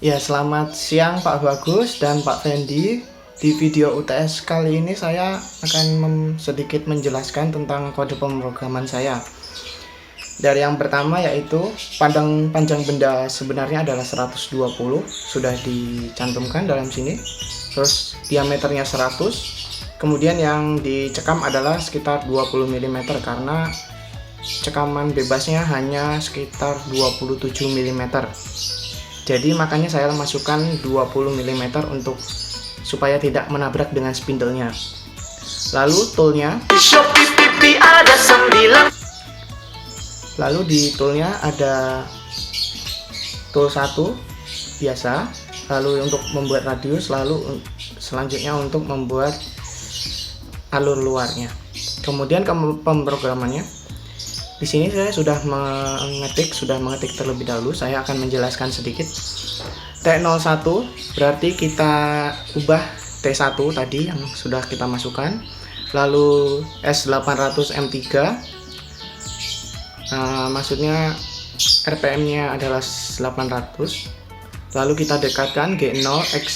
Ya, selamat siang Pak Bagus dan Pak Fendi. Di video UTS kali ini saya akan sedikit menjelaskan tentang kode pemrograman saya. Dari yang pertama yaitu panjang benda sebenarnya adalah 120, sudah dicantumkan dalam sini. Terus diameternya 100. Kemudian yang dicekam adalah sekitar 20 mm karena cekaman bebasnya hanya sekitar 27 mm. Jadi makanya saya masukkan 20 mm supaya tidak menabrak dengan spindle-nya. Lalu toolnya, lalu di toolnya ada tool 1 biasa, lalu untuk membuat radius, lalu selanjutnya untuk membuat alur luarnya. Kemudian pemrogramannya. Di sini saya sudah mengetik terlebih dahulu. Saya akan menjelaskan sedikit. T01 berarti kita ubah T1 tadi yang sudah kita masukkan. Lalu S800M3, maksudnya RPM-nya adalah 800. Lalu kita dekatkan G0 X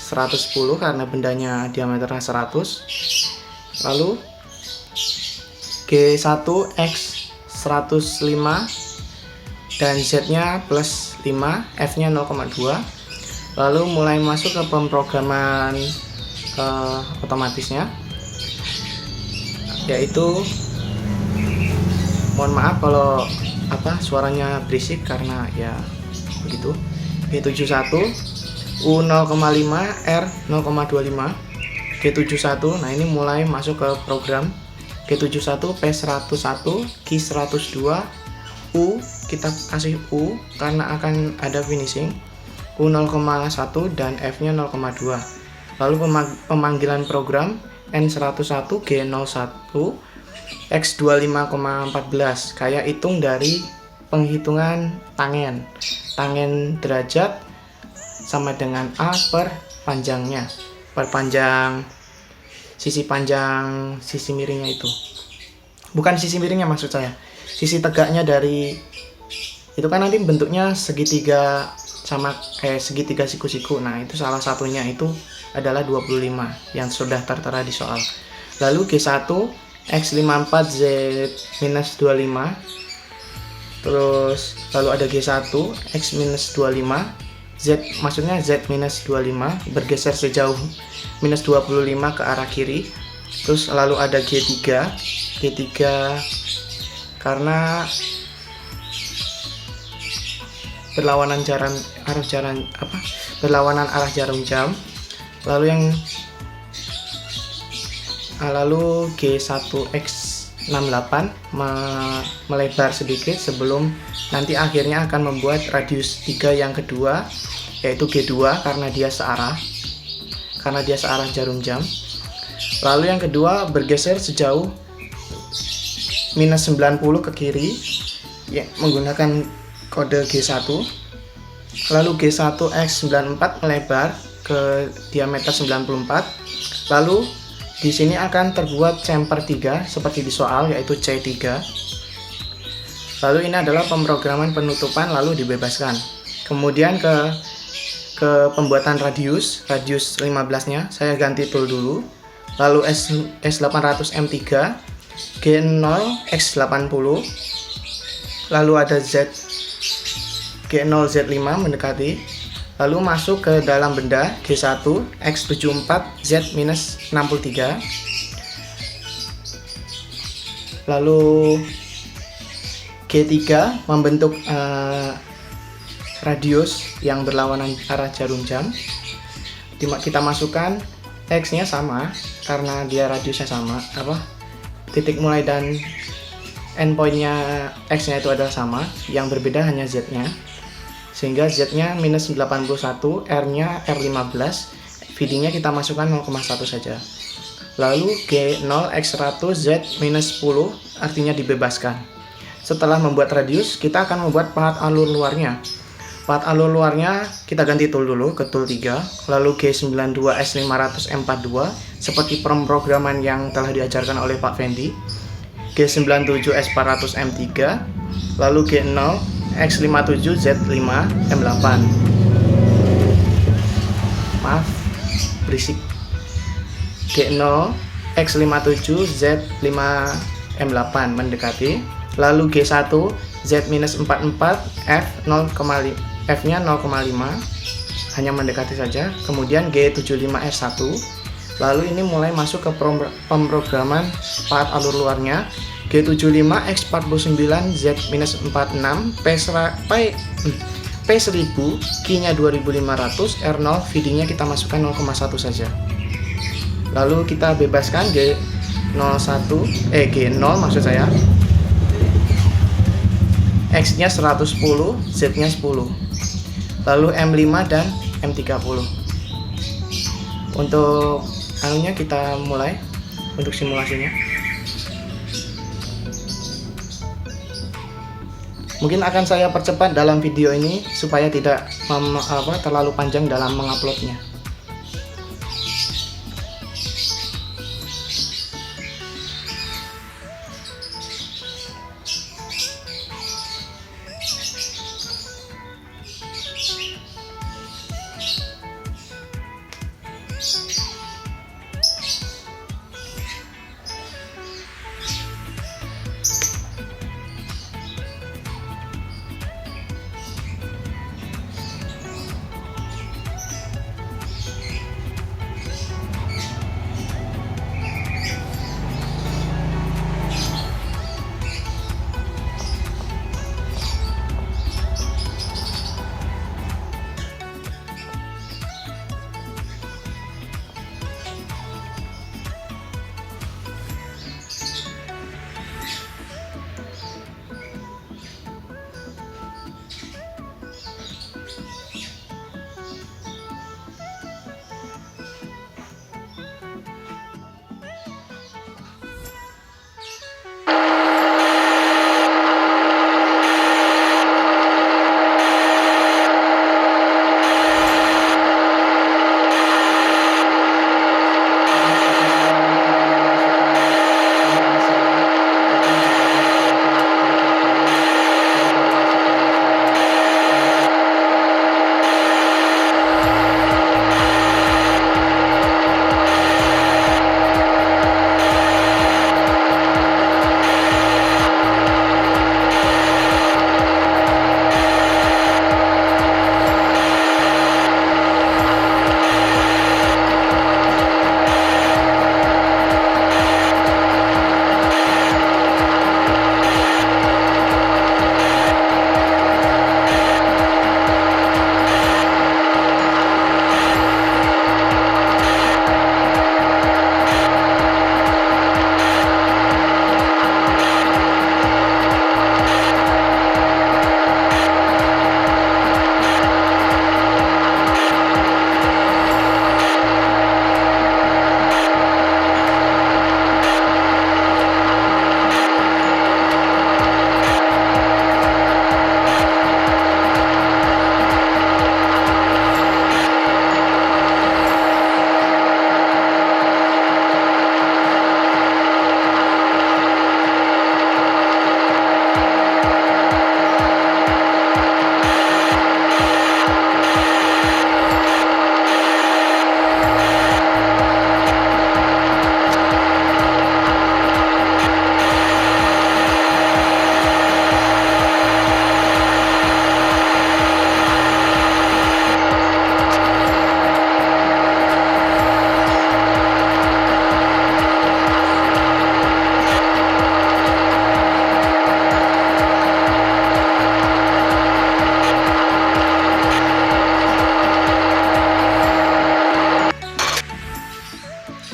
110 karena bendanya diameternya 100. Lalu G1 X 105 dan Z-nya plus 5, F-nya 0,2. Lalu mulai masuk ke pemrograman otomatisnya, yaitu mohon maaf kalau suaranya berisik karena ya begitu. G71 U0,5 R 0,25 G71. Nah, ini mulai masuk ke program. G71 P101 Q102 U, kita kasih U karena akan ada finishing. U0,1 dan F-nya 0,2. Lalu pemanggilan program N101 G01 X25,14. Kayak hitung dari penghitungan tangen derajat sama dengan A per panjangnya, per panjang sisi panjang sisi miringnya itu, bukan sisi miringnya maksud saya, sisi tegaknya dari itu kan nanti bentuknya segitiga sama segitiga siku-siku. Nah, itu salah satunya itu adalah 25 yang sudah tertera di soal. Lalu G1 X54Z-25, terus lalu ada G1 X-25 Z, maksudnya Z-25 bergeser sejauh minus 25 ke arah kiri. Terus lalu ada G3 karena berlawanan arah jarum jam. Lalu G1X68 melebar sedikit sebelum nanti akhirnya akan membuat radius 3 yang kedua, yaitu G2 karena dia searah jarum jam. Lalu yang kedua bergeser sejauh minus 90 ke kiri ya, menggunakan kode G1. Lalu G1X94 melebar ke diameter 94. Lalu di sini akan terbuat chamfer 3 seperti di soal, yaitu C3. Lalu ini adalah pemrograman penutupan lalu dibebaskan. Kemudian ke pembuatan radius 15-nya saya ganti tool dulu. Lalu S800M3 G0 X80. Lalu ada G0 Z5 mendekati. Lalu masuk ke dalam benda G1 X74 Z-63. Lalu G3 membentuk radius yang berlawanan arah jarum jam. Kita masukkan X-nya sama karena dia radiusnya sama, titik mulai dan endpoint-nya X-nya itu adalah sama, yang berbeda hanya Z-nya. Sehingga Z-nya minus 81, R-nya R15, feeding-nya kita masukkan 0,1 saja. Lalu G0 X100 Z minus 10 artinya dibebaskan. Setelah membuat radius, kita akan membuat path alur luarnya. Path alur luarnya kita ganti tool dulu ke tool 3. Lalu G92 S500M42 seperti pemrograman yang telah diajarkan oleh Pak Fendi. G97 S400M3. Lalu G0 X57 Z5 M8. maaf berisik. G0 X57 Z5M8 mendekati. Lalu G1 Z-44 F nya 0,5 hanya mendekati saja. Kemudian G75R1. Lalu ini mulai masuk ke pemrograman part alur luarnya. G75 X49 Z-46 P1000 key-nya 2500 R0 VD-nya kita masukkan 0,1 saja. Lalu kita bebaskan G0 maksud saya. X-nya 110, Z-nya 10. Lalu M5 dan M30. Untuk anunya kita mulai untuk simulasinya. Mungkin akan saya percepat dalam video ini supaya tidak terlalu panjang dalam menguploadnya.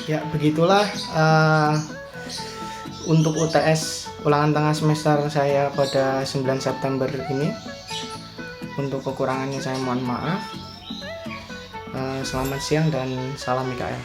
Ya, begitulah untuk UTS ulangan tengah semester saya pada 9 September ini. Untuk kekurangannya saya mohon maaf. Selamat siang dan salam IKL.